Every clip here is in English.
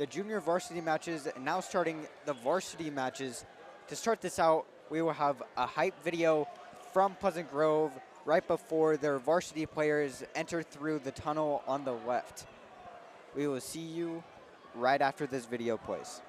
the junior varsity matches, and now starting the varsity matches. To start this out, we will have a hype video from Pleasant Grove right before their varsity players enter through the tunnel on the left. We will see you right after this video plays.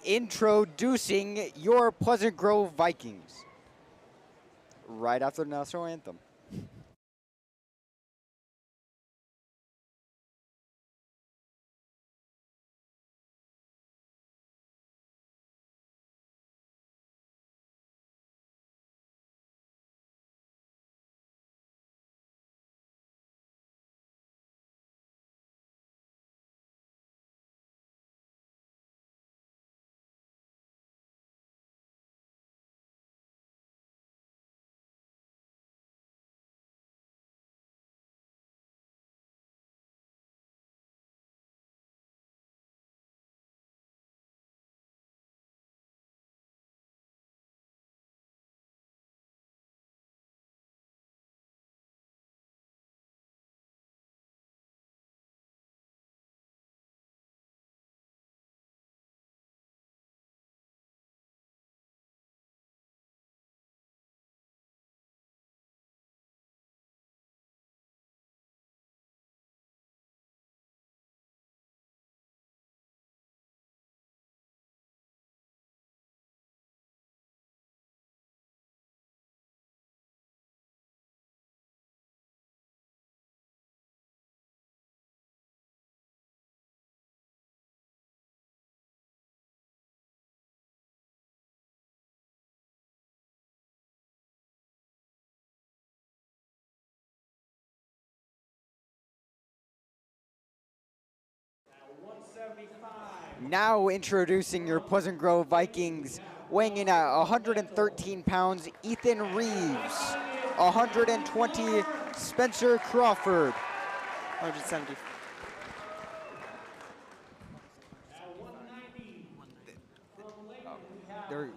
Introducing your Pleasant Grove Vikings right after the national anthem. Now introducing your Pleasant Grove Vikings, weighing in at 113 pounds, Ethan Reeves. 120, Spencer Crawford. 170. There.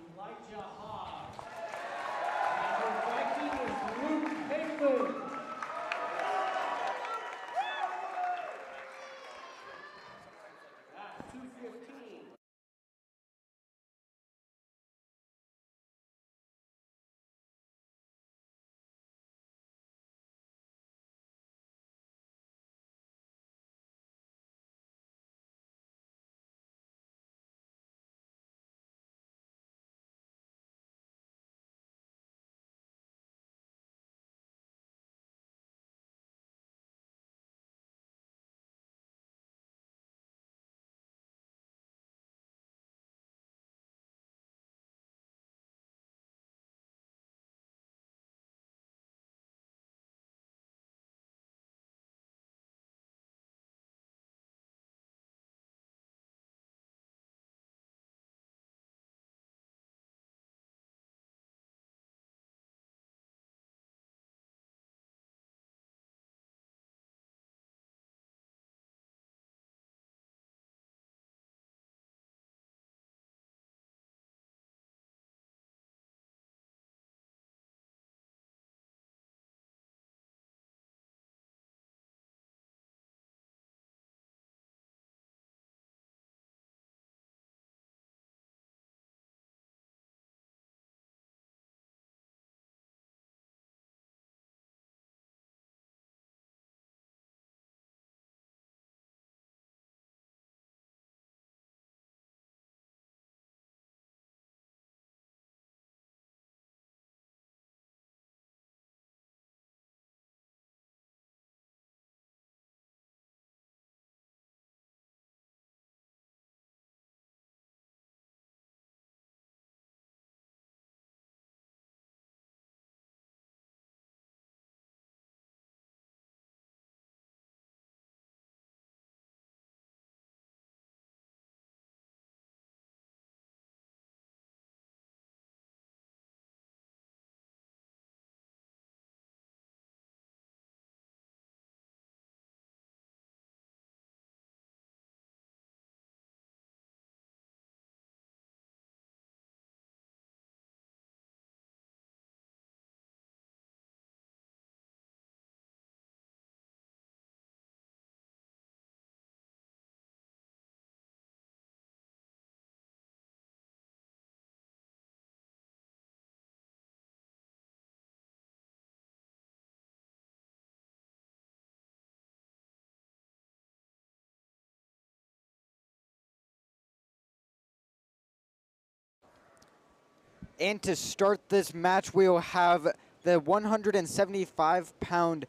And to start this match, we will have the 175-pound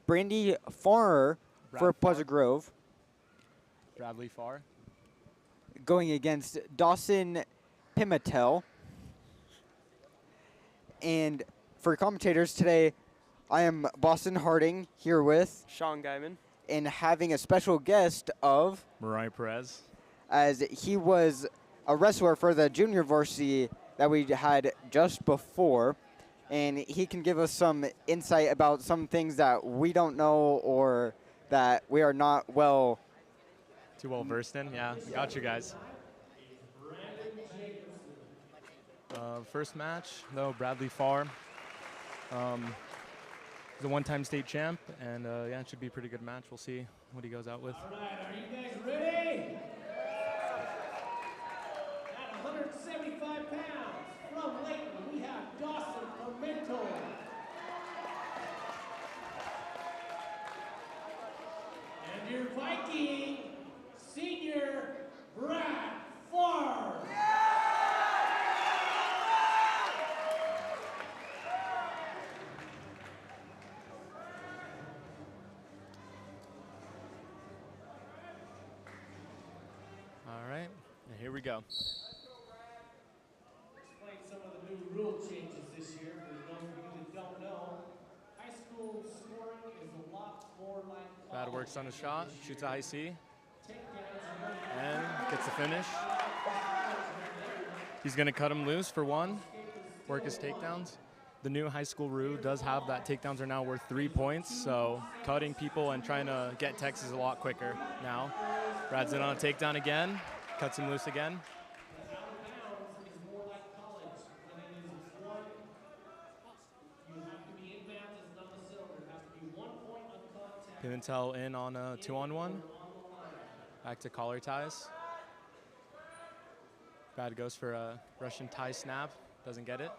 Brandy Farrer for Pleasant Grove Bradley Farr. going against Doson Pimentel. And for commentators today, I am Boston Harding here with Sean Guyman. and having a special guest of Mariah Perez. as he was a wrestler for the junior varsity that we had just before, and he can give us some insight about some things that we don't know or that we are not Too well versed in. Yeah, got you guys. First match, though, Bradley Farr. He's a one-time state champ, and yeah, it should be a pretty good match. We'll see what he goes out with. All right, are you guys ready? At 175 pounds, from Layton, we have Doson Pimentel. And your Viking, senior Brad Farr. All right, and here we go. Explain some of the new rule changes this year for those of you that don't know. High school scoring is a lot more like Brad works on a shot, shoots a high C, And gets the finish. He's going to cut him loose for one, work his takedowns. The new high school rule does have that takedowns are now worth 3 points, so cutting people and trying to get techs is a lot quicker now. Brad's in on a takedown again, cuts him loose again. Pimentel in on a 2-on-1. Back to collar ties. Brad goes for a Russian tie snap, doesn't get it.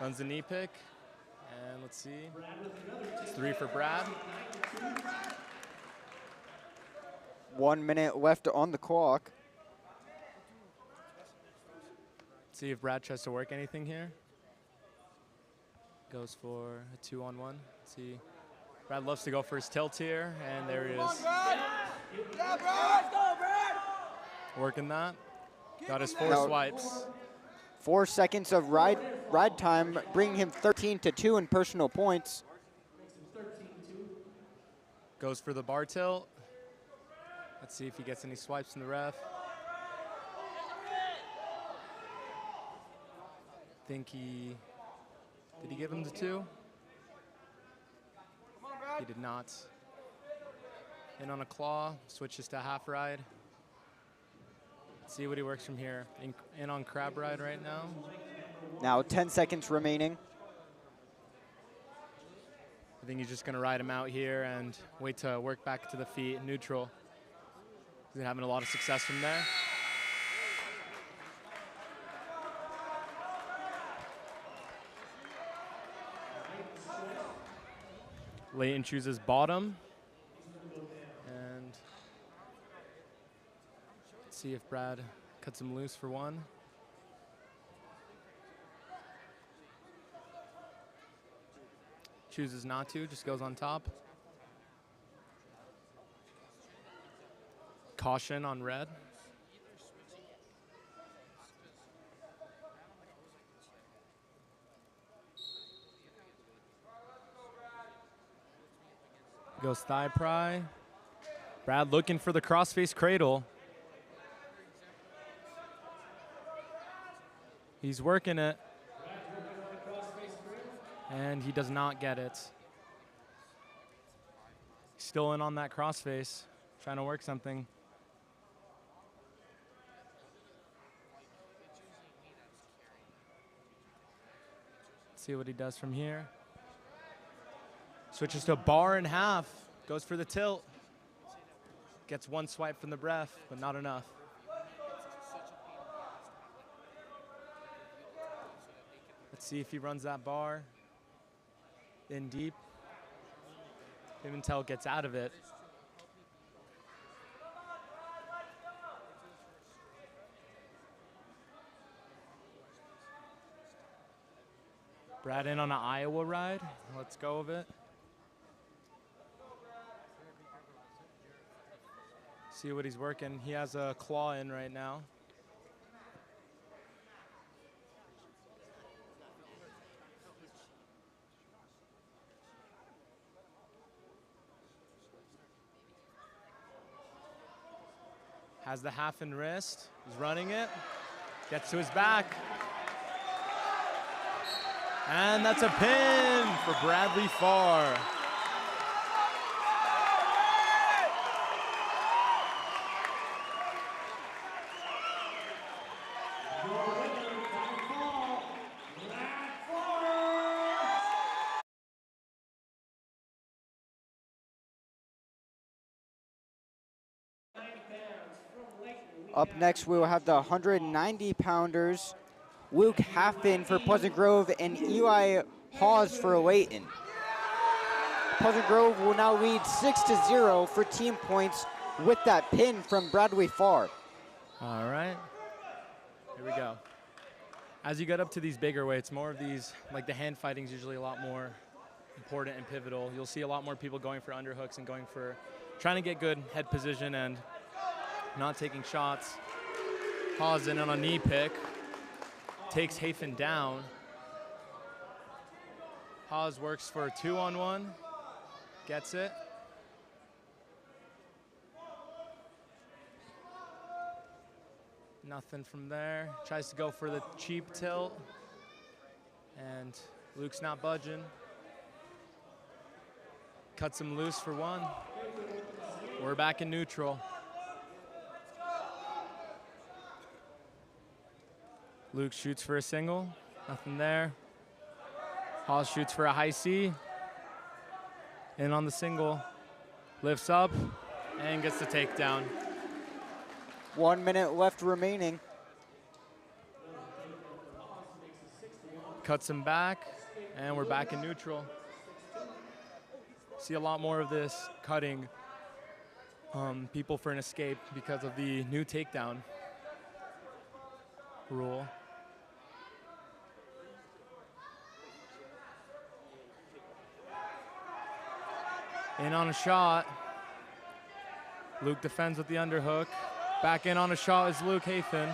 Runs the knee pick, and let's see. It's 3 for Brad. 1 minute left on the clock. See if Brad tries to work anything here. Goes for a 2-on-1. See, Brad loves to go for his tilt here, and there he is. Working that. Got his 4 swipes. 4 seconds of ride time, bringing him 13-2 in personal points. Goes for the bar tilt. Let's see if he gets any swipes from the ref. Think he, did he give him the 2? He did not. In on a claw, switches to half ride. Let's see what he works from here. In on crab ride right now. Now 10 seconds remaining. I think he's just gonna ride him out here and wait to work back to the feet, neutral. He's having a lot of success from there. Layton chooses bottom. And let's see if Brad cuts him loose for one. Chooses not to, just goes on top. Caution on red. Goes thigh pry. Brad looking for the crossface cradle. He's working it. And he does not get it. Still in on that crossface, trying to work something. See what he does from here. Switches to a bar and half, goes for the tilt. Gets one swipe from the ref, but not enough. Let's see if he runs that bar. In deep. Pimentel gets out of it. Brad in on an Iowa ride. Let's go with it. See what he's working. He has a claw in right now. Has the half and wrist, he's running it, gets to his back. And that's a pin for Bradley Farr. Up next, we will have the 190-pounders, Luke Haffen for Pleasant Grove and Eli Hawes for Layton. Pleasant Grove will now lead 6-0 for team points with that pin from Bradley Farr. All right, here we go. As you get up to these bigger weights, more of these, like the hand fighting is usually a lot more important and pivotal. You'll see a lot more people going for underhooks and going for, trying to get good head position and not taking shots. Hawes in on a knee pick. Takes Hafen down. Hawes works for a 2-on-1. Gets it. Nothing from there. Tries to go for the cheap tilt. And Luke's not budging. Cuts him loose for one. We're back in neutral. Luke shoots for a single. Nothing there. Hall shoots for a high C. In on the single. Lifts up and gets the takedown. 1 minute left remaining. Cuts him back, and we're back in neutral. See a lot more of this cutting people for an escape because of the new takedown rule. In on a shot. Luke defends with the underhook. Back in on a shot is Luke Hayfen.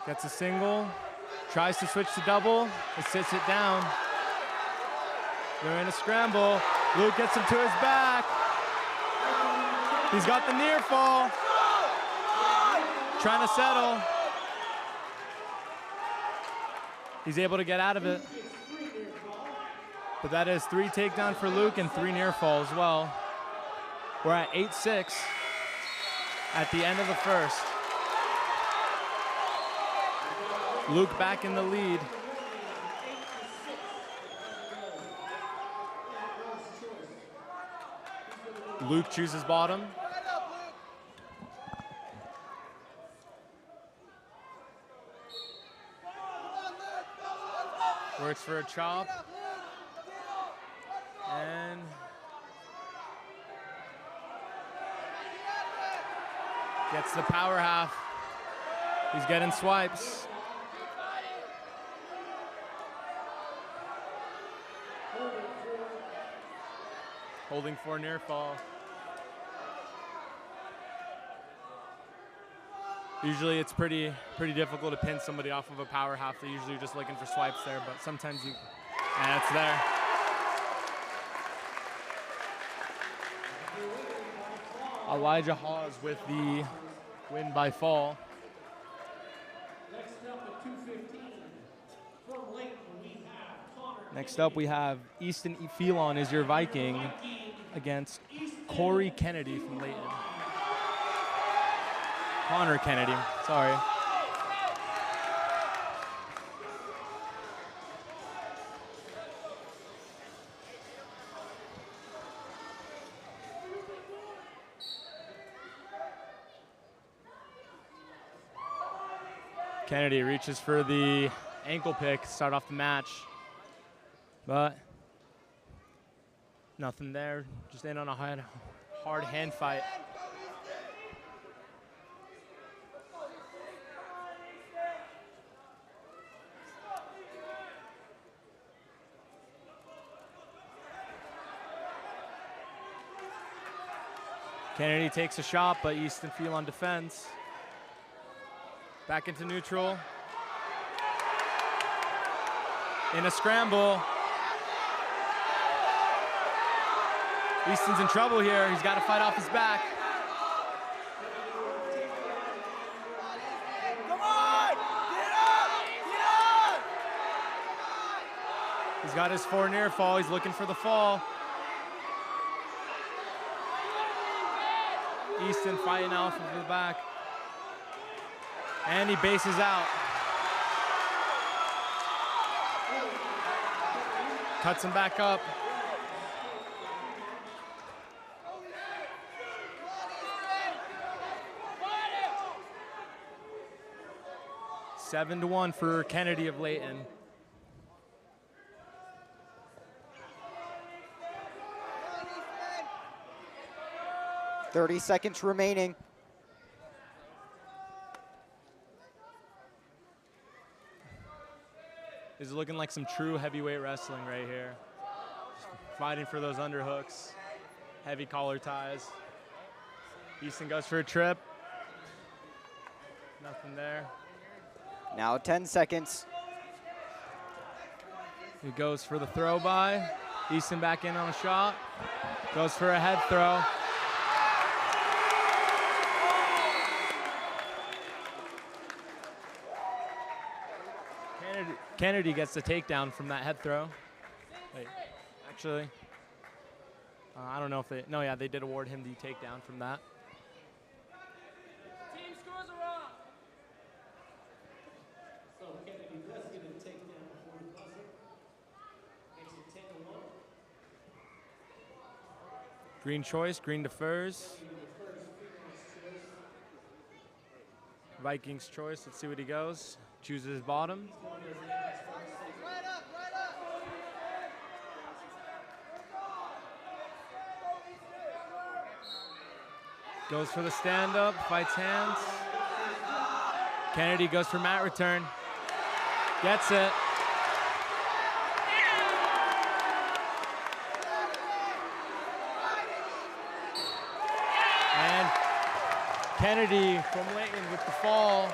Gets a single. Tries to switch to double. It sits it down. They're in a scramble. Luke gets him to his back. He's got the near fall. Trying to settle. He's able to get out of it. But that is 3 takedown for Luke and 3 near fall as well. We're at 8-6 at the end of the first. Luke back in the lead. Luke chooses bottom. Works for a chop. And gets the power half. He's getting swipes. Holding for near fall. Usually it's pretty difficult to pin somebody off of a power half. They're usually just looking for swipes there, but sometimes you, and it's there. Elijah Hawes with the win by fall. Next up we have Easton Phelan is your Viking against Corey Kennedy from Layton. Connor Kennedy, sorry. Kennedy reaches for the ankle pick to start off the match, but nothing there. Just in on a hard hand fight. Kennedy takes a shot, but Easton Phelan defends. Back into neutral. In a scramble. Easton's in trouble here. He's got to fight off his back. Come on! Get up! Get up! He's got his 4 near fall. He's looking for the fall. Easton fighting off of the back. And he bases out. Cuts him back up. Seven to 1 for Kennedy of Layton. .30 seconds remaining. This is looking like some true heavyweight wrestling right here. Just fighting for those underhooks, heavy collar ties. Easton goes for a trip. Nothing there. Now 10 seconds. He goes for the throw by. Easton back in on a shot. Goes for a head throw. Kennedy gets the takedown from that head throw. Wait, actually, I don't know if they, no, yeah, they did award him the takedown from that. Team scores are up. So Kennedy does get a takedown before the buzzer. Makes it 10-1. Green choice, green defers. Vikings choice, let's see what he goes. Chooses bottom. Goes for the stand-up, fights hands. Kennedy goes for mat return. Gets it. And Kennedy from Layton with the fall.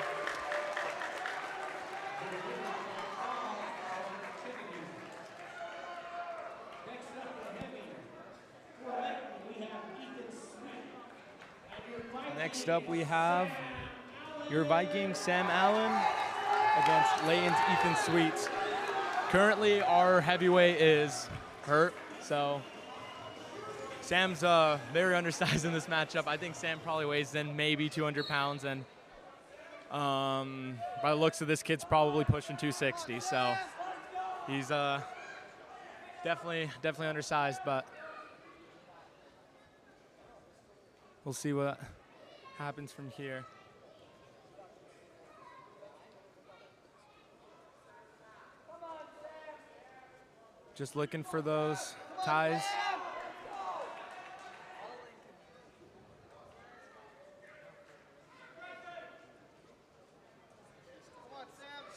Next up we have your Viking, Sam Allen, against Layton's Ethan Sweets. Currently our heavyweight is hurt, so Sam's very undersized in this matchup. I think Sam probably weighs in maybe 200 pounds, and by the looks of this kid's probably pushing 260, so he's definitely undersized, but we'll see what happens from here. Just looking for those ties.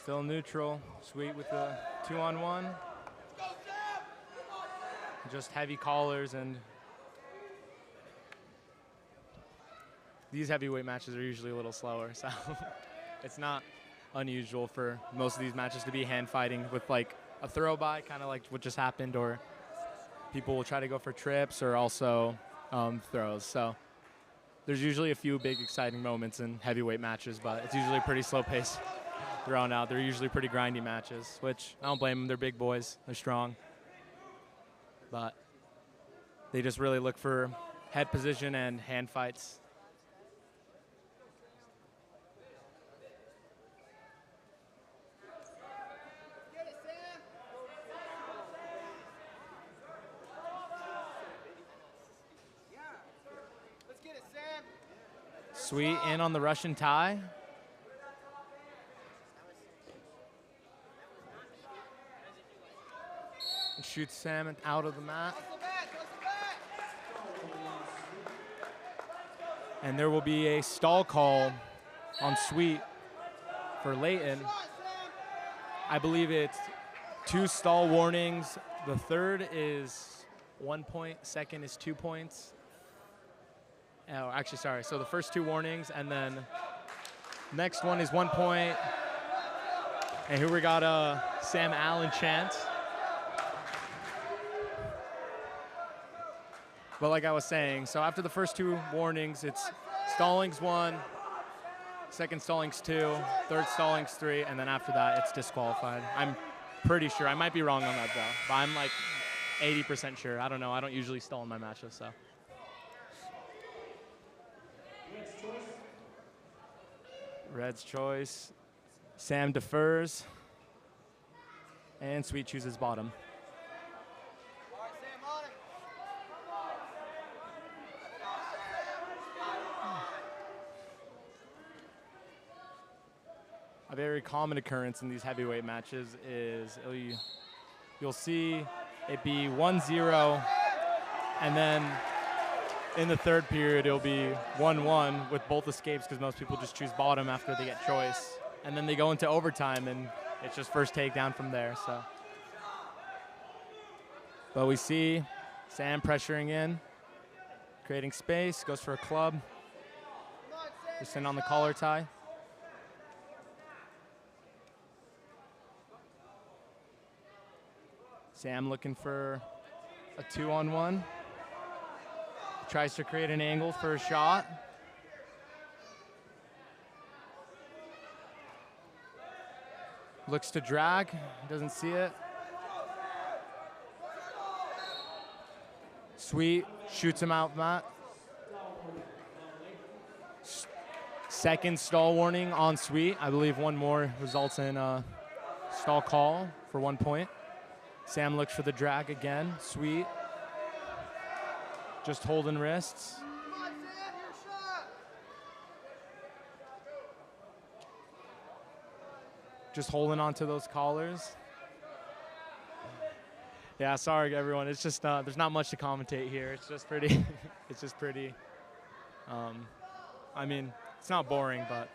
Still neutral. Sweet with the 2-on-1. Just heavy collars, and these heavyweight matches are usually a little slower, so it's not unusual for most of these matches to be hand fighting with like a throw by, kind of like what just happened, or people will try to go for trips or also throws. So there's usually a few big exciting moments in heavyweight matches, but it's usually a pretty slow pace thrown out. They're usually pretty grindy matches, which I don't blame them. They're big boys, they're strong, but they just really look for head position and hand fights. Sweet in on the Russian tie. And shoots Sam out of the mat. And there will be a stall call on Sweet for Layton. I believe it's 2 stall warnings. The third is 1 point, second is 2 points. Oh, actually, sorry. So the first 2 warnings, and then next one is 1 point. And here we got a Sam Allen chant. But like I was saying, so after the first 2 warnings, it's stallings 1, second stallings 2, third stallings 3, and then after that, it's disqualified. I'm pretty sure. I might be wrong on that, though. But I'm like 80% sure. I don't know. I don't usually stall in my matches, so. Red's choice. Sam defers. And Sweet chooses bottom. A very common occurrence in these heavyweight matches is you'll see it be 1-0, and then in the third period, it'll be 1-1 with both escapes, because most people just choose bottom after they get choice. And then they go into overtime, and it's just first takedown from there. So, but we see Sam pressuring in, creating space, goes for a club. Just in on the collar tie. Sam looking for a 2-on-1. Tries to create an angle for a shot. Looks to drag, doesn't see it. Sweet, shoots him out mat. Second stall warning on Sweet. I believe one more results in a stall call for 1 point. Sam looks for the drag again. Sweet. Just holding wrists. Just holding on to those collars. Yeah, sorry everyone. It's just there's not much to commentate here. It's just pretty. It's just pretty. I mean, it's not boring, but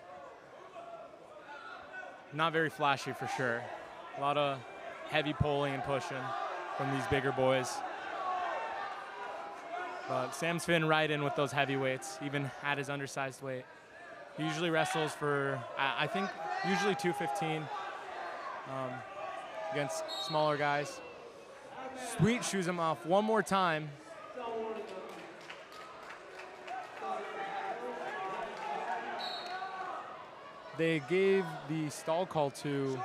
not very flashy for sure. A lot of heavy pulling and pushing from these bigger boys. But Sam's fitting right in with those heavyweights, even at his undersized weight. He usually wrestles for, I think, usually 215 against smaller guys. Sweet shoes him off one more time. They gave the stall call to,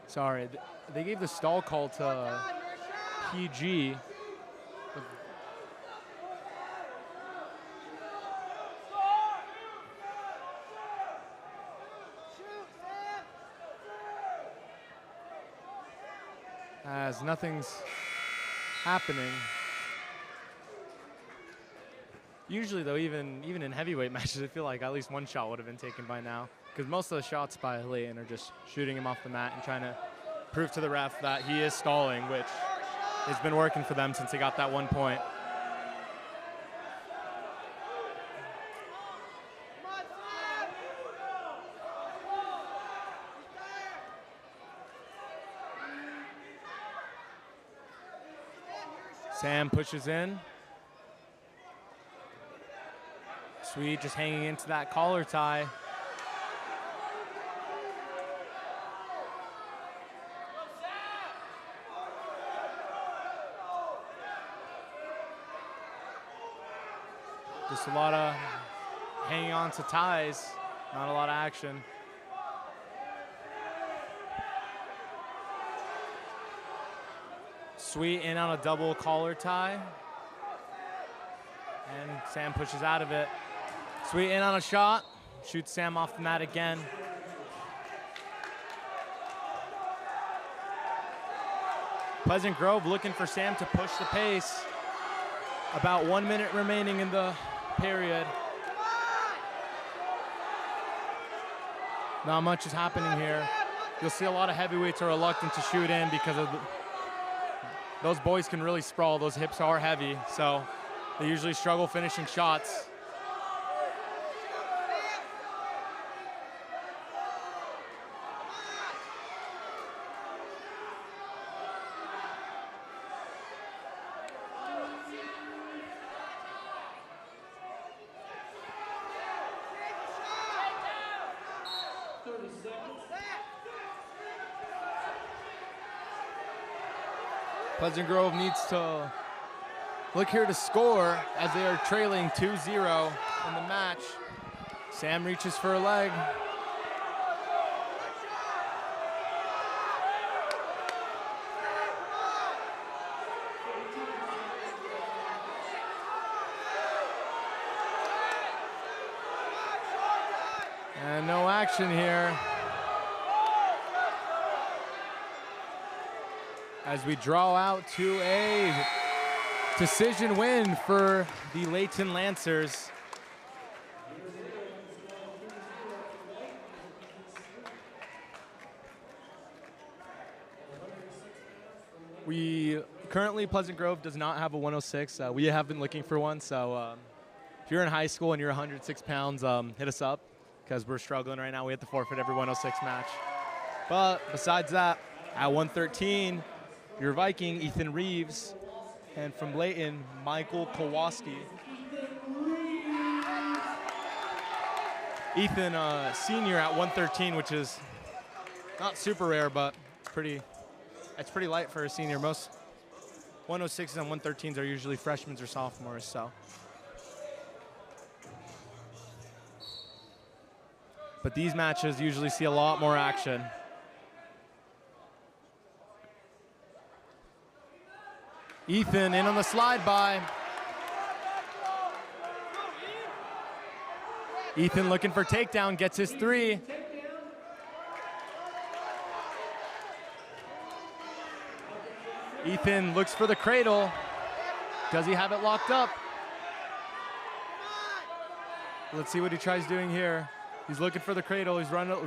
sorry, they gave the stall call to PG. As nothing's happening. Usually though, even in heavyweight matches, I feel like at least one shot would have been taken by now. Because most of the shots by Layton are just shooting him off the mat and trying to prove to the ref that he is stalling, which has been working for them since he got that 1 point. Sam pushes in. Sweet just hanging into that collar tie. Just a lot of hanging on to ties, not a lot of action. Sweet in on a double collar tie. And Sam pushes out of it. Sweet in on a shot. Shoots Sam off the mat again. Pleasant Grove looking for Sam to push the pace. About 1 minute remaining in the period. Not much is happening here. You'll see a lot of heavyweights are reluctant to shoot in because of those boys can really sprawl. Those hips are heavy, so they usually struggle finishing shots. Pleasant Grove needs to look here to score as they are trailing 2-0 in the match. Sam reaches for a leg. And no action here. As we draw out to a decision win for the Layton Lancers. We currently, Pleasant Grove does not have a 106. We have been looking for one, so if you're in high school and you're 106 pounds, hit us up because we're struggling right now. We have to forfeit every 106 match. But besides that, at 113, your Viking, Ethan Reeves, and from Layton, Michael Kowalski. Ethan, senior at 113, which is not super rare, but it's pretty light for a senior. Most 106s and 113s are usually freshmen or sophomores, so. but these matches usually see a lot more action. Ethan in on the slide by. Ethan looking for takedown, gets his 3. Ethan looks for the cradle. Does he have it locked up? Let's see what he tries doing here. He's looking for the cradle. He's running,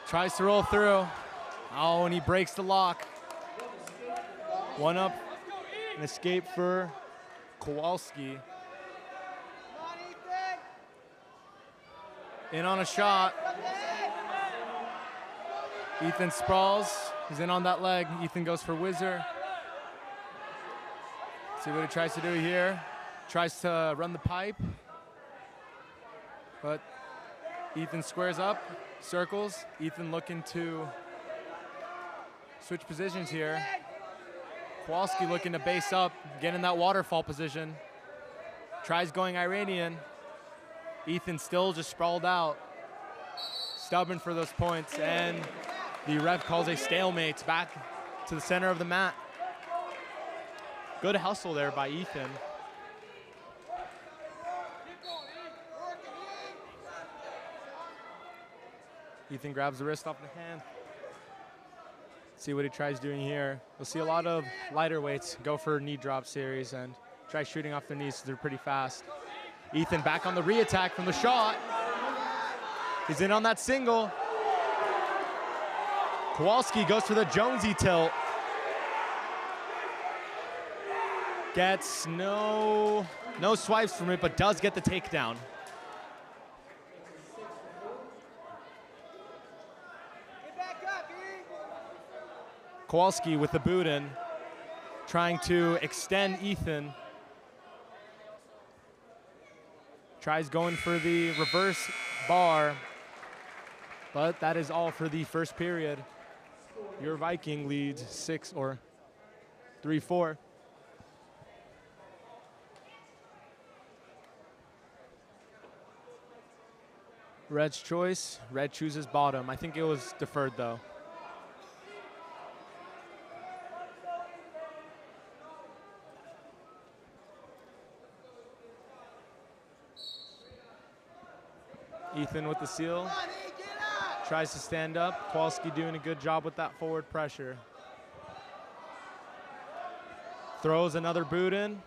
tries to roll through. Oh, and he breaks the lock. 1 up, an escape for Kowalski. In on a shot. Ethan sprawls. He's in on that leg. Ethan goes for whizzer. See what he tries to do here. Tries to run the pipe. But Ethan squares up, circles. Ethan looking to switch positions here. Kowalski looking to base up, get in that waterfall position. Tries going Iranian. Ethan still just sprawled out. Stubborn for those points, and the ref calls a stalemate back to the center of the mat. Good hustle there by Ethan. Ethan grabs the wrist off the hand. See what he tries doing here. We'll see a lot of lighter weights go for knee drop series and try shooting off their knees so they're pretty fast. Ethan back on the re-attack from the shot. He's in on that single. Kowalski goes for the Jonesy tilt. Gets no swipes from it, but does get the takedown. Kowalski with the boot in, trying to extend Ethan. Tries going for the reverse bar, but that is all for the first period. Your Viking leads 6 or 3-4. Red's choice. Red chooses bottom. I think it was deferred though. Ethan with the seal. Tries to stand up. Kowalski doing a good job with that forward pressure. Throws another boot in.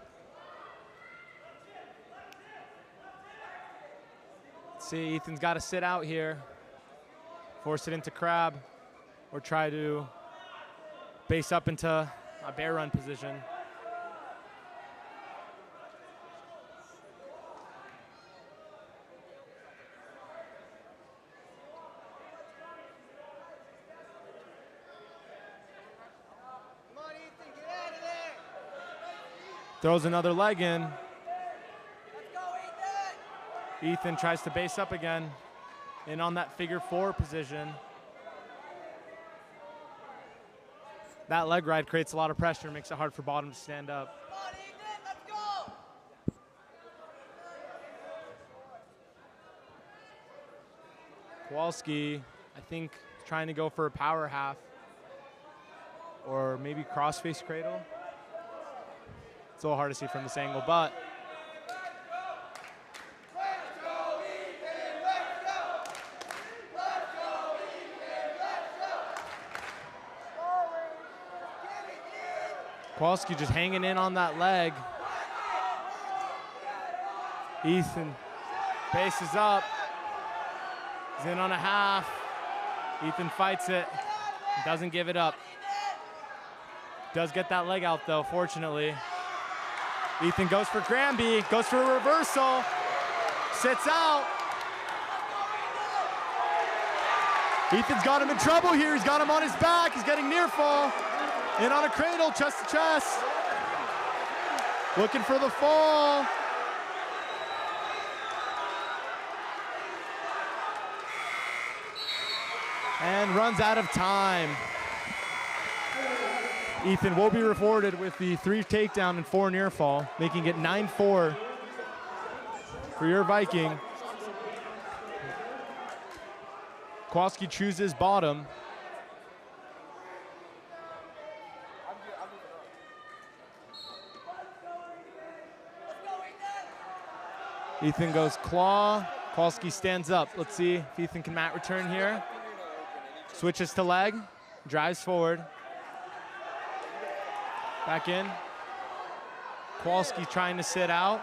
Let's see, Ethan's got to sit out here. Force it into crab or try to base up into a bear run position. Throws another leg in. Let's go, Ethan! Ethan tries to base up again. In on that figure 4 position. That leg ride creates a lot of pressure, makes it hard for bottom to stand up. Come on, Ethan, let's go! Kowalski, I think, trying to go for a power half. Or maybe cross-face cradle. It's a little hard to see from this angle, but Kowalski just hanging in on that leg. Ethan bases up. He's in on a half. Ethan fights it. Doesn't give it up. Does get that leg out though, fortunately. Ethan goes for Granby, goes for a reversal, sits out. Ethan's got him in trouble here. He's got him on his back. He's getting near fall. In on a cradle, chest to chest. Looking for the fall. And runs out of time. Ethan will be rewarded with the 3 takedown and 4 near fall, making it 9-4 for your Viking. Kowalski chooses bottom. Ethan goes claw. Kowalski stands up. Let's see if Ethan can mat return here. Switches to leg. Drives forward. Back in. Kowalski trying to sit out.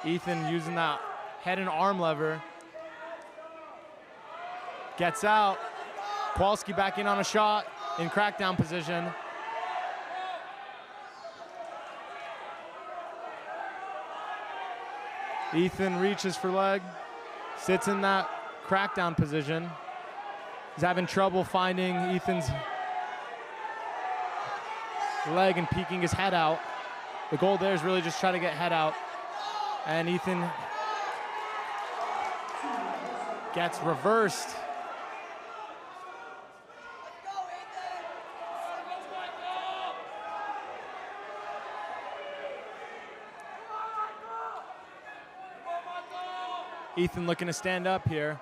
Ethan using that head and arm lever. Gets out. Kowalski back in on a shot in crackdown position. Ethan reaches for leg, sits in that crackdown position. He's having trouble finding Ethan's leg and peeking his head out. The goal there is really just try to get head out. And Ethan gets reversed. Ethan looking to stand up here.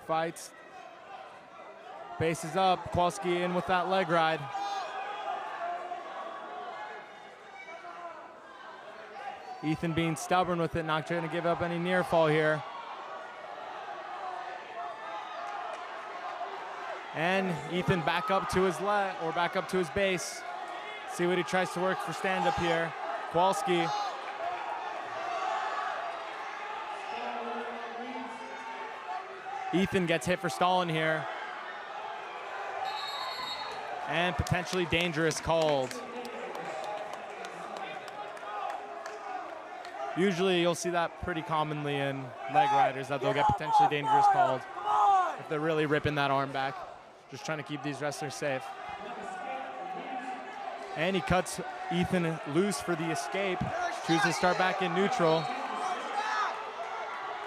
Fights. Base is up. Kowalski in with that leg ride. Ethan being stubborn with it, not trying to give up any near fall here. And Ethan back up to his leg, or back up to his base. See what he tries to work for stand up here. Kowalski. Ethan gets hit for stalling here. And potentially dangerous called. Usually you'll see that pretty commonly in leg riders, that they'll get potentially dangerous called if they're really ripping that arm back. Just trying to keep these wrestlers safe. And he cuts Ethan loose for the escape. Chooses to start back in neutral.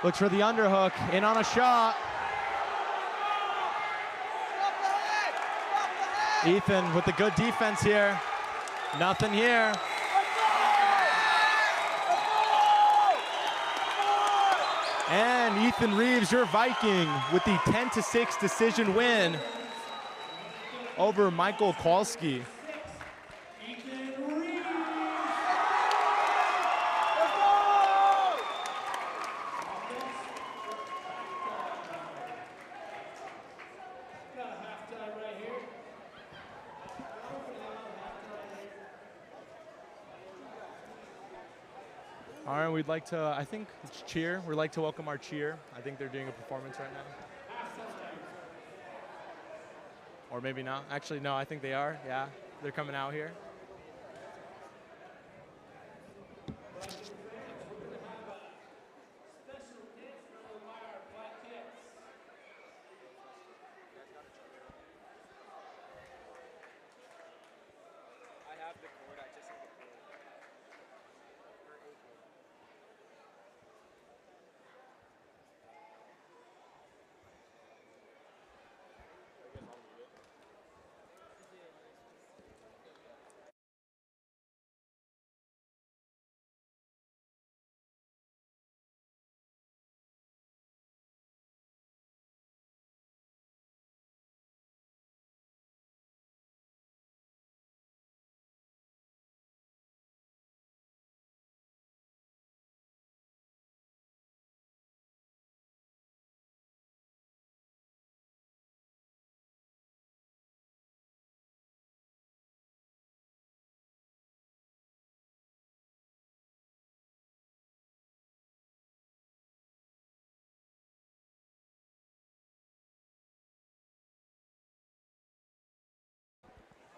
Looks for the underhook, in on a shot. Ethan with the good defense here. Nothing here. And Ethan Reeves, your Viking, with the 10-6 decision win over Michael Kowalski. All right, we'd like to, I think it's cheer. We'd like to welcome our cheer. I think they're doing a performance right now. Or maybe not. Actually, no, I think they are. Yeah, they're coming out here.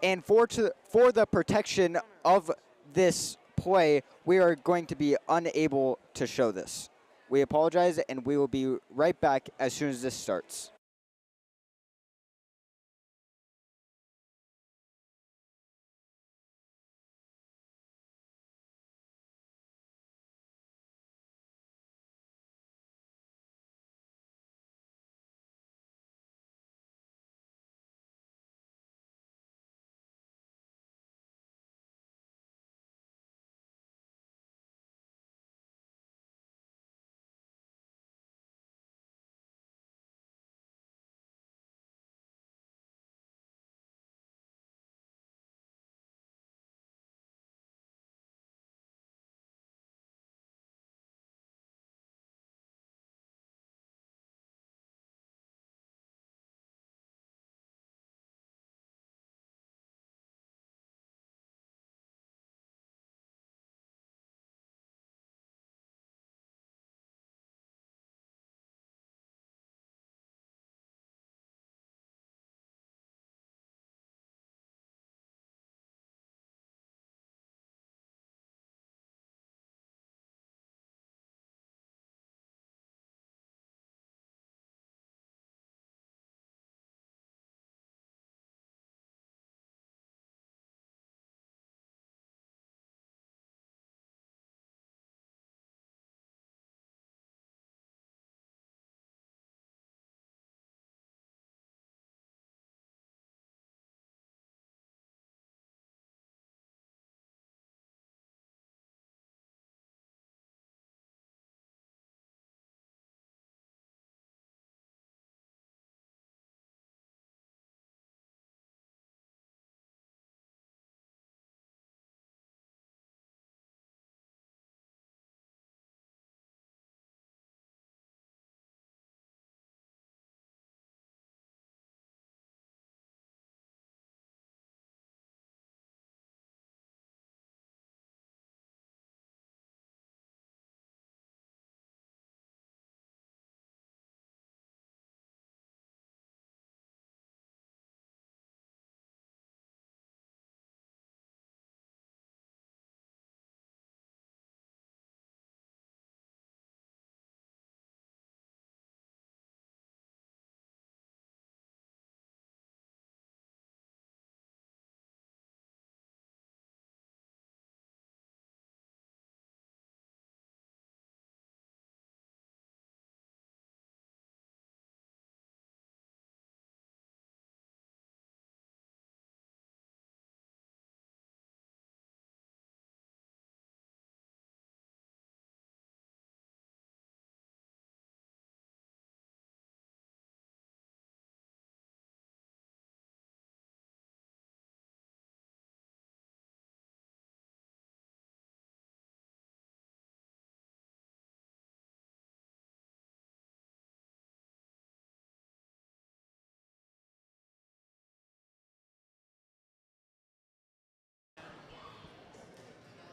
And for the protection of this play, we are going to be unable to show this. We apologize, and we will be right back as soon as this starts.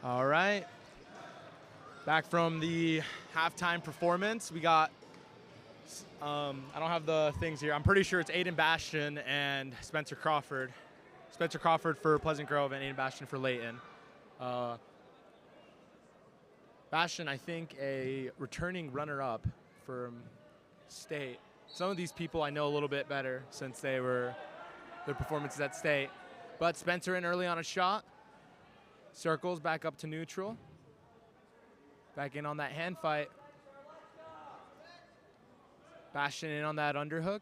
All right. Back from the halftime performance, we got, I don't have the things here. I'm pretty sure it's Aiden Bastion and Spencer Crawford. Spencer Crawford for Pleasant Grove and Aiden Bastion for Layton. Bastion, I think, a returning runner-up from state. Some of these people I know a little bit better since they were their performances at state. But Spencer in early on a shot. Circles back up to neutral. Back in on that hand fight. Bastion in on that underhook.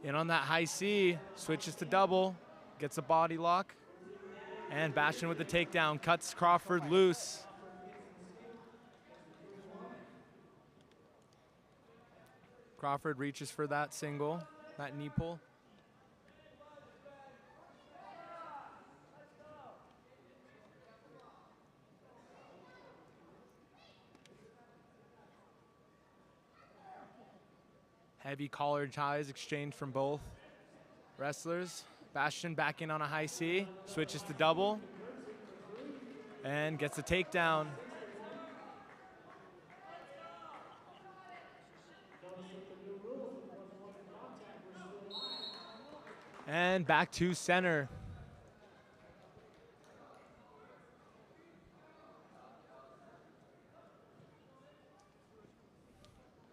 In on that high C, switches to double, gets a body lock. And Bastion with the takedown, cuts Crawford loose. Crawford reaches for that single, that knee pull. Heavy collar ties exchanged from both wrestlers. Bastion back in on a high C, switches to double, and gets a takedown. And back to center.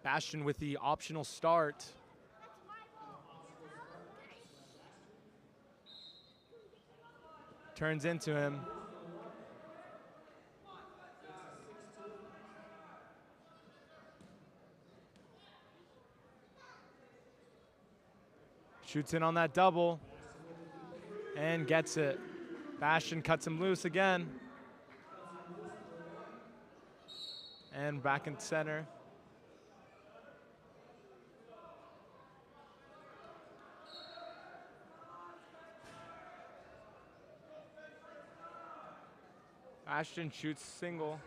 Bastion with the optional start. Turns into him. Shoots in on that double and gets it. Bastion cuts him loose again. And back in center. Bastion shoots single,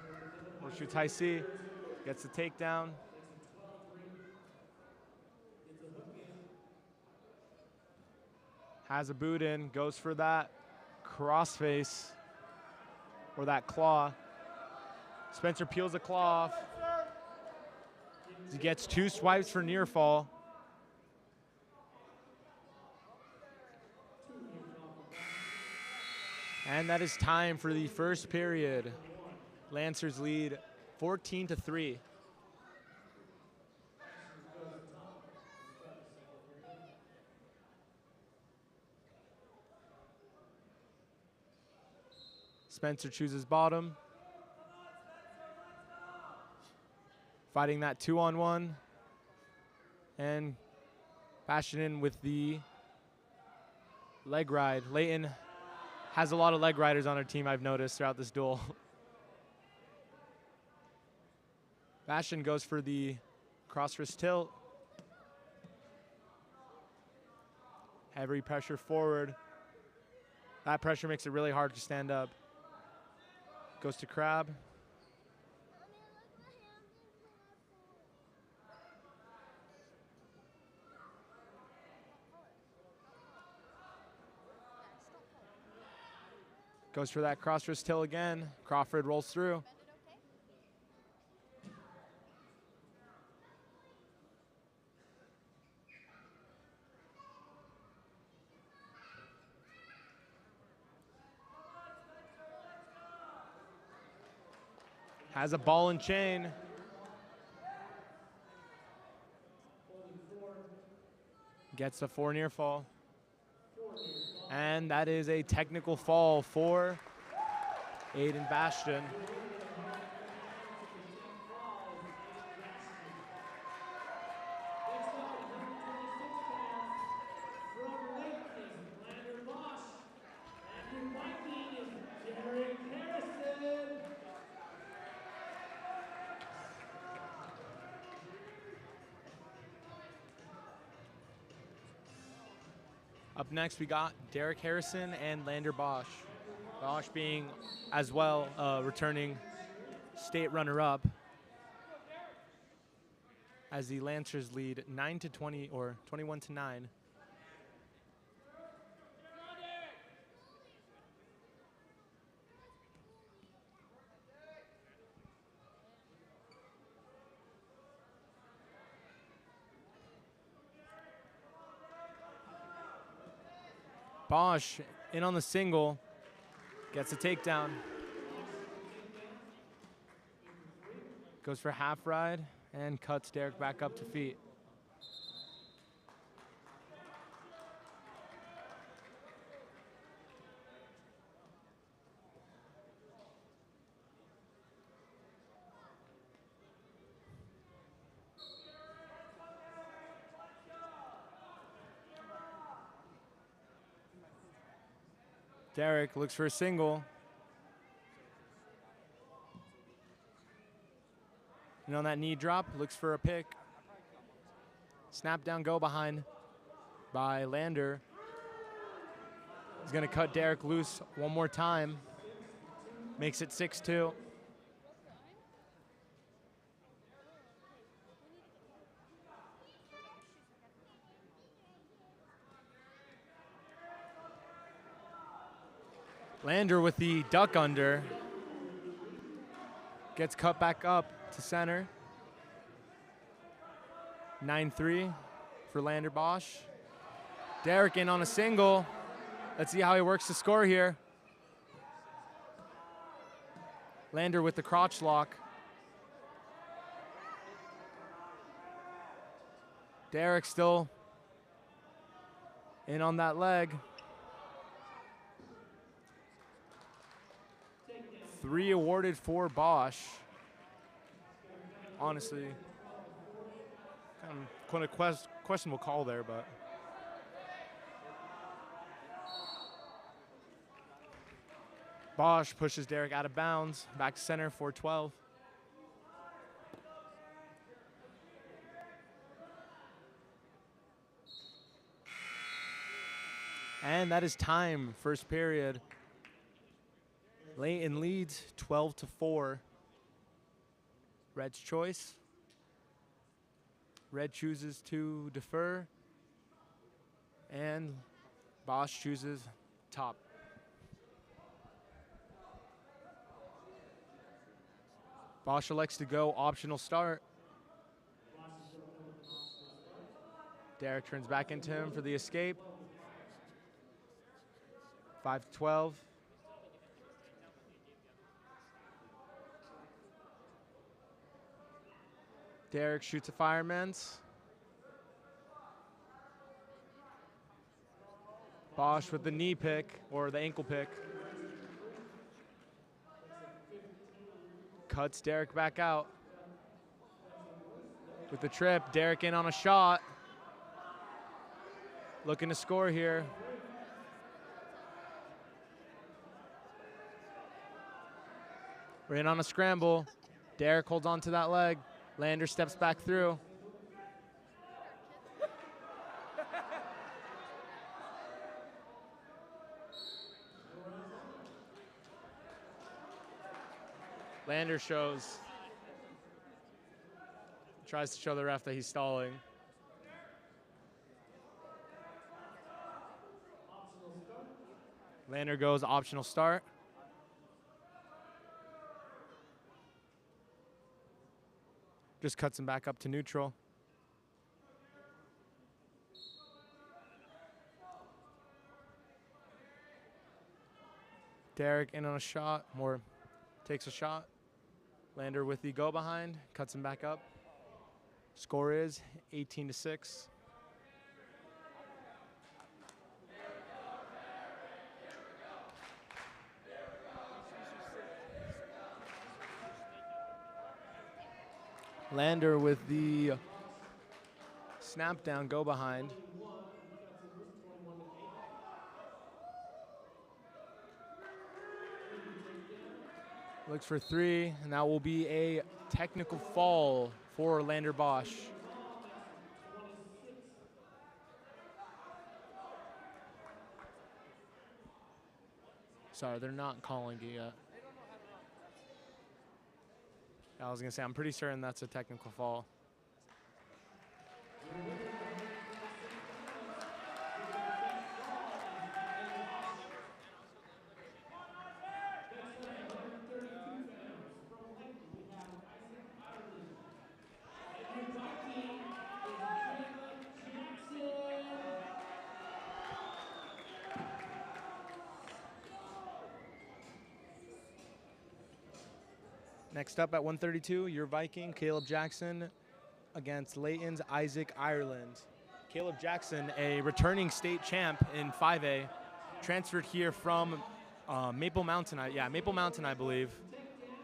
or shoots high C, gets the takedown. Has a boot in, goes for that crossface, or that claw. Spencer peels the claw off. He gets 2 swipes for near fall. And that is time for the first period. Lancers lead 14-3. Spencer chooses bottom. Fighting that 2-on-1. And Bastion in with the leg ride. Layton has a lot of leg riders on her team, I've noticed, throughout this duel. Bastion goes for the cross wrist tilt. Heavy pressure forward. That pressure makes it really hard to stand up. Goes to crab. Goes for that cross wrist tilt again. Crawford rolls through. Has a ball and chain. Gets a 4 near fall. And that is a technical fall for Aiden Bastion. Up next, we got Derek Harrison and Lander Bosch. Bosch being, as well, returning state runner-up as the Lancers lead 9-20 or 21-9. Bosch in on the single, gets a takedown. Goes for half ride and cuts Derek back up to feet. Derek looks for a single. And on that knee drop, looks for a pick. Snap down, go behind by Lander. He's gonna cut Derek loose one more time. Makes it 6-2. Lander with the duck under. Gets cut back up to center. 9-3 for Lander Bosch. Derek in on a single. Let's see how he works the score here. Lander with the crotch lock. Derek still in on that leg. 3 awarded for Bosch. Honestly, quite a questionable call there, but. Bosch pushes Derek out of bounds, back to center, 4-12. And that is time, first period. Layton leads 12-4. Red's choice. Red chooses to defer. And Bosch chooses top. Bosch elects to go optional start. Derek turns back into him for the escape. 5-12. Derek shoots a fireman's. Bosch with the knee pick, or the ankle pick. Cuts Derek back out. With the trip, Derek in on a shot. Looking to score here. We're in on a scramble. Derek holds on to that leg. Lander steps back through. Lander tries to show the ref that he's stalling. Lander goes optional start. Just cuts him back up to neutral. Derek in on a shot, or takes a shot. Lander with the go behind, cuts him back up. Score is 18-6. Lander with the snap down, go behind. Looks for 3, and that will be a technical fall for Lander Bosch. Sorry, they're not calling it yet. I was gonna say, I'm pretty certain that's a technical fall. Next up at 132, your Viking, Caleb Jackson, against Layton's Isaac Ireland. Caleb Jackson, a returning state champ in 5A, transferred here from Maple Mountain, I believe,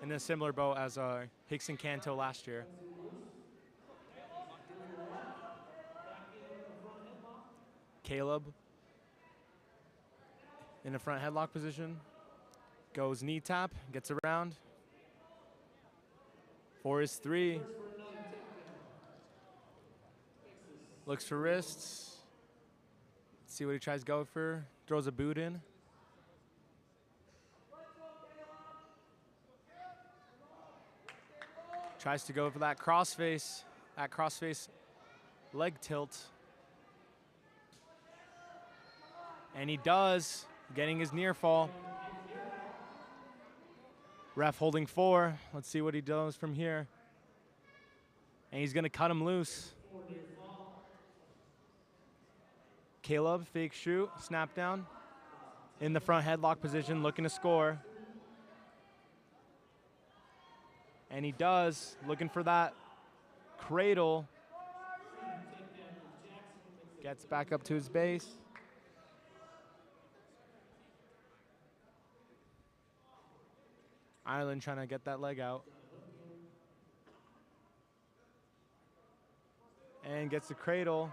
in a similar boat as Hickson Canto last year. Caleb in the front headlock position, goes knee tap, gets around. For his 3. Looks for wrists. Let's see what he tries to go for. Throws a boot in. Tries to go for that crossface. That crossface leg tilt. And he does, getting his near fall. Ref holding 4. Let's see what he does from here. And he's gonna cut him loose. Caleb, fake shoot, snap down. In the front headlock position, looking to score. And he does, looking for that cradle. Gets back up to his base. Ireland trying to get that leg out. And gets the cradle.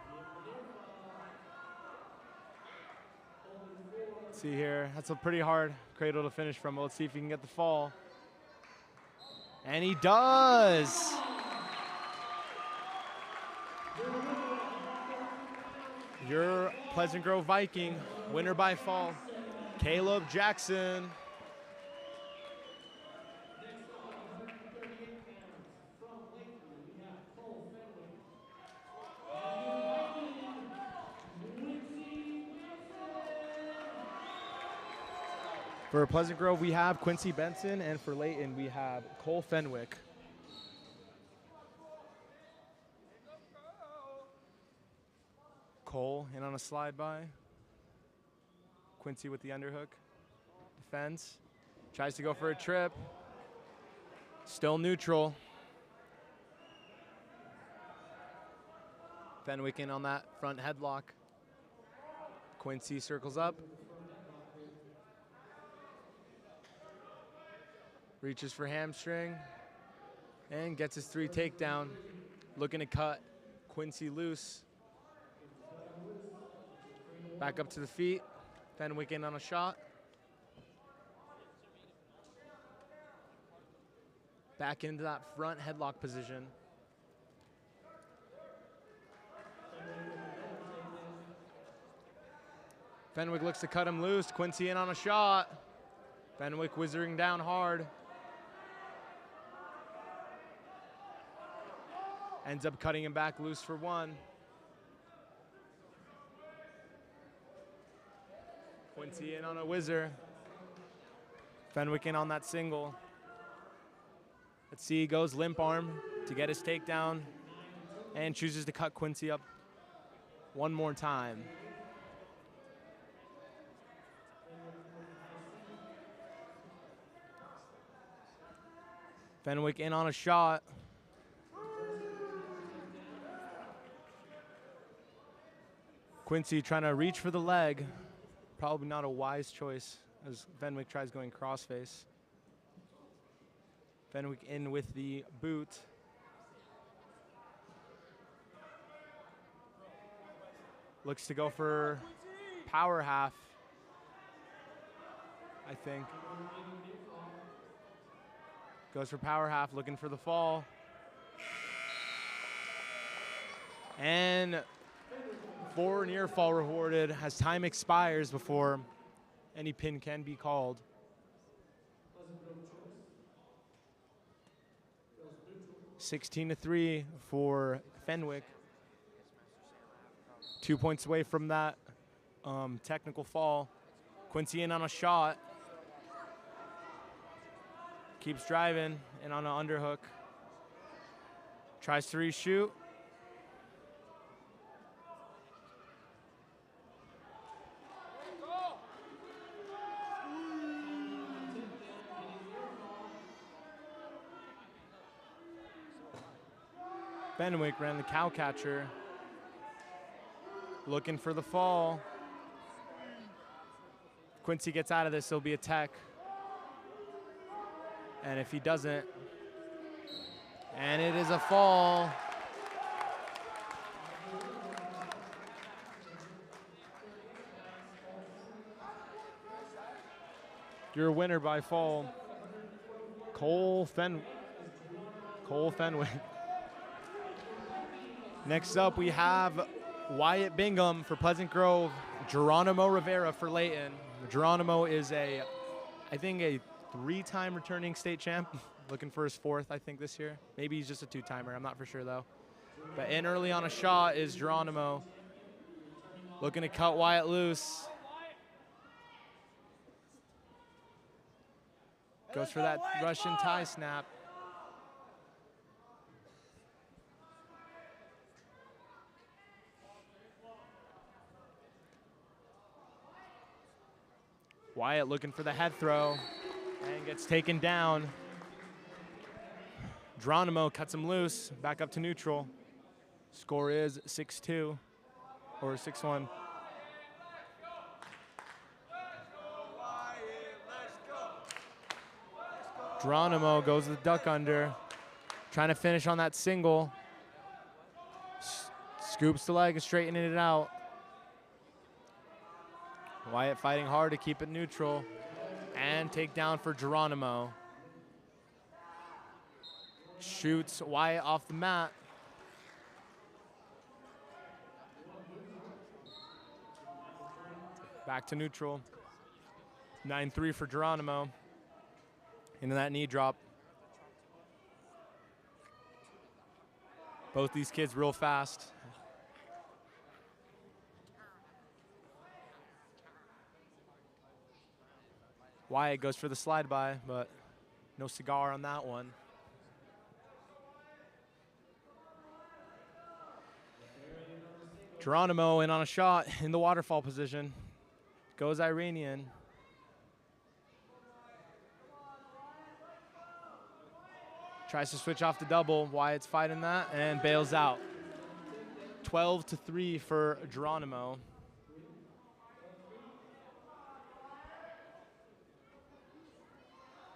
Let's see here, that's a pretty hard cradle to finish from. Let's see if he can get the fall. And he does! Your Pleasant Grove Viking, winner by fall, Caleb Jackson. For Pleasant Grove, we have Quincy Benson, and for Layton, we have Cole Fenwick. Cole in on a slide by. Quincy with the underhook. Defends. Tries to go for a trip. Still neutral. Fenwick in on that front headlock. Quincy circles up. Reaches for hamstring and gets his 3 takedown. Looking to cut Quincy loose. Back up to the feet. Fenwick in on a shot. Back into that front headlock position. Fenwick looks to cut him loose. Quincy in on a shot. Fenwick whizzing down hard. Ends up cutting him back loose for 1. Quincy in on a whizzer. Fenwick in on that single. Let's see, he goes limp arm to get his takedown and chooses to cut Quincy up one more time. Fenwick in on a shot. Quincy trying to reach for the leg. Probably not a wise choice as Fenwick tries going crossface. Fenwick in with the boot. Looks to go for power half, I think. Goes for power half, looking for the fall. And 4 near fall rewarded as time expires before any pin can be called. (16-3) for Fenwick. 2 points away from that technical fall. Quincy in on a shot. Keeps driving and on an underhook. Tries to reshoot. Fenwick ran the cow catcher. Looking for the fall. Quincy gets out of this, he'll be a tech. And if he doesn't, and it is a fall. Your winner by fall, Cole Fenwick. Next up, we have Wyatt Bingham for Pleasant Grove, Geronimo Rivera for Layton. Geronimo is I think a 3-time returning state champ, looking for his 4th, I think, this year. Maybe he's just a 2-timer, I'm not for sure though. But in early on a shot is Geronimo, looking to cut Wyatt loose. Goes for that Russian tie snap. Wyatt looking for the head throw and gets taken down. Geronimo cuts him loose, back up to neutral. Score is 6-2 or 6-1. Geronimo goes to the duck under, trying to finish on that single. Scoops the leg and straightening it out. Wyatt fighting hard to keep it neutral and take down for Geronimo. Shoots Wyatt off the mat. Back to neutral. 9-3 for Geronimo. Into that knee drop. Both these kids real fast. Wyatt goes for the slide by, but no cigar on that one. Geronimo in on a shot in the waterfall position. Goes Iranian. Tries to switch off the double. Wyatt's fighting that and bails out. 12-3 for Geronimo.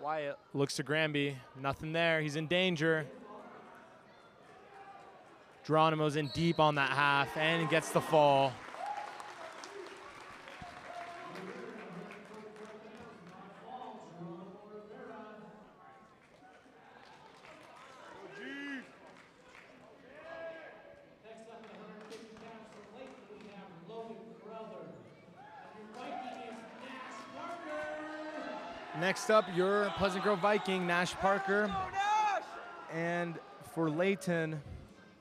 Wyatt looks to Granby. Nothing there. He's in danger. Geronimo's in deep on that half and gets the fall. Next up, your Pleasant Grove Viking, Nash Parker. And for Layton,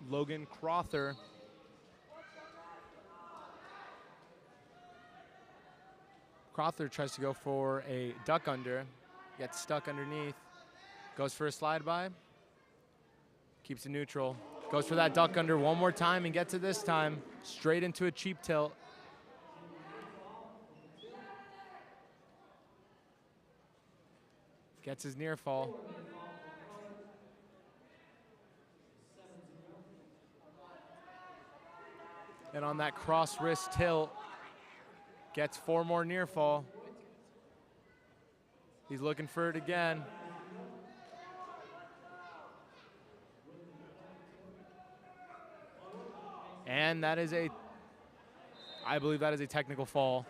Logan Crawford. Crawford tries to go for a duck under, gets stuck underneath, goes for a slide by, keeps it neutral, goes for that duck under one more time and gets it this time, straight into a cheap tilt. Gets his near fall. And on that cross wrist tilt, gets 4 more near fall. He's looking for it again. And that is I believe that is a technical fall.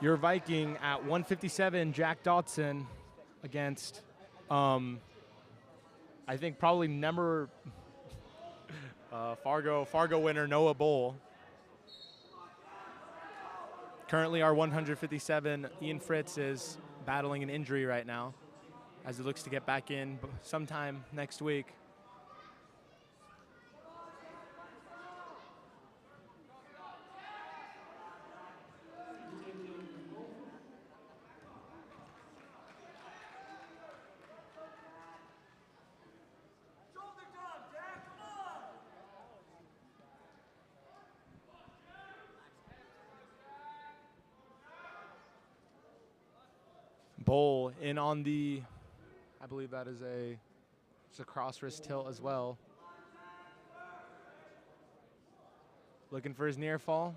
Your Viking at 157, Jack Dodson against, I think probably number Fargo winner Noah Bowl. Currently our 157, Ian Fritz, is battling an injury right now as he looks to get back in sometime next week. Bowl in on the, I believe that is it's a cross wrist tilt as well. Looking for his near fall.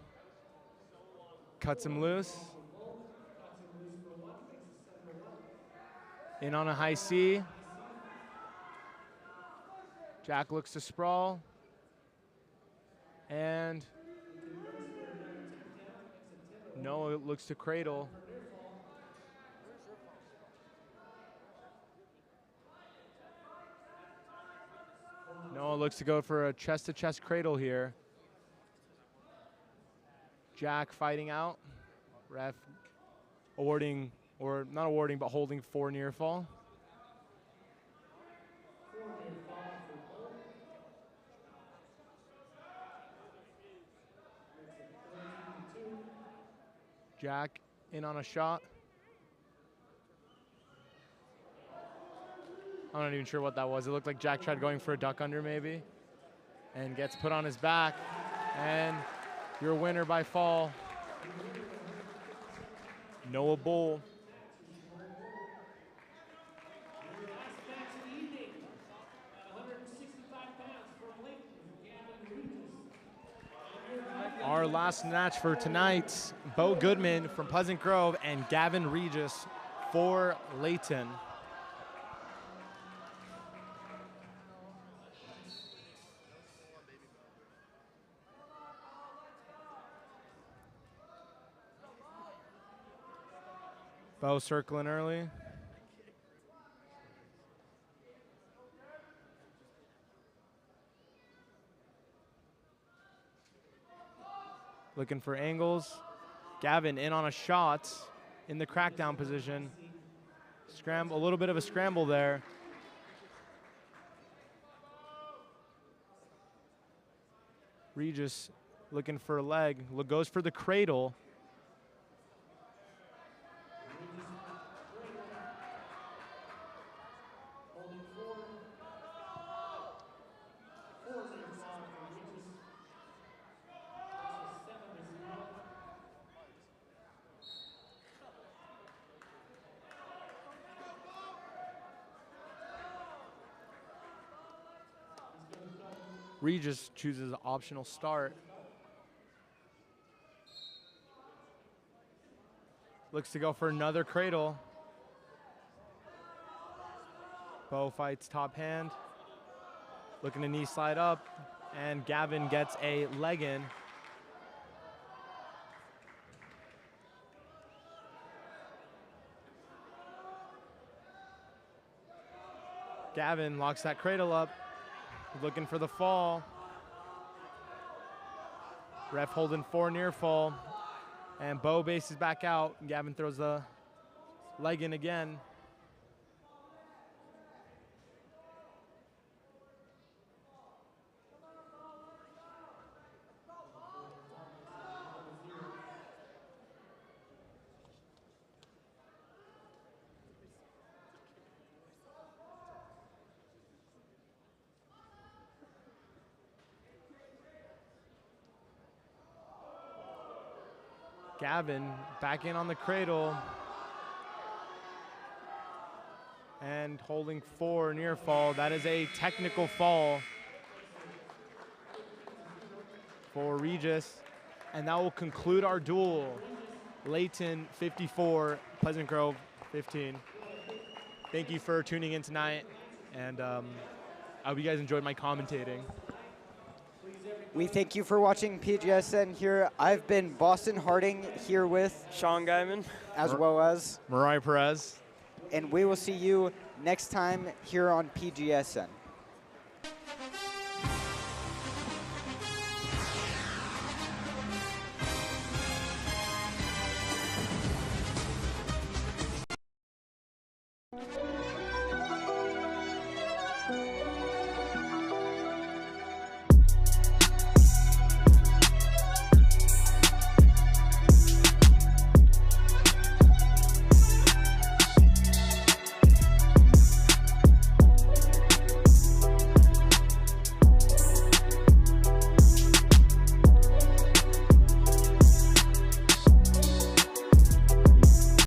Cuts him loose. In on a high C. Jack looks to sprawl. And Noah looks to cradle. Noah looks to go for a chest-to-chest cradle here. Jack fighting out. Ref awarding, or not awarding, but holding 4 near fall. Jack in on a shot. I'm not even sure what that was. It looked like Jack tried going for a duck under maybe, and gets put on his back. And your winner by fall, Noah Bull. Last match of the evening, at 165 pounds from Layton, Gavin Reeves. Our last match for tonight, Bo Goodman from Pleasant Grove and Gavin Regis for Layton. Bo circling early. Looking for angles. Gavin in on a shot in the crackdown position. Scramble, a little bit of a scramble there. Regis looking for a leg. Goes for the cradle. Regis chooses an optional start. Looks to go for another cradle. Bo fights top hand. Looking to knee slide up. And Gavin gets a leg in. Gavin locks that cradle up. Looking for the fall. Ref holding 4 near fall. And Bo bases back out. Gavin throws the leg in again. Gavin back in on the cradle and holding 4 near fall. That is a technical fall for Regis, and that will conclude our duel. Layton 54, Pleasant Grove 15. Thank you for tuning in tonight, and I hope you guys enjoyed my commentating. We thank you for watching PGSN here. I've been Boston Harding here with Sean Guyman, as well as Mariah Perez. and we will see you next time here on PGSN.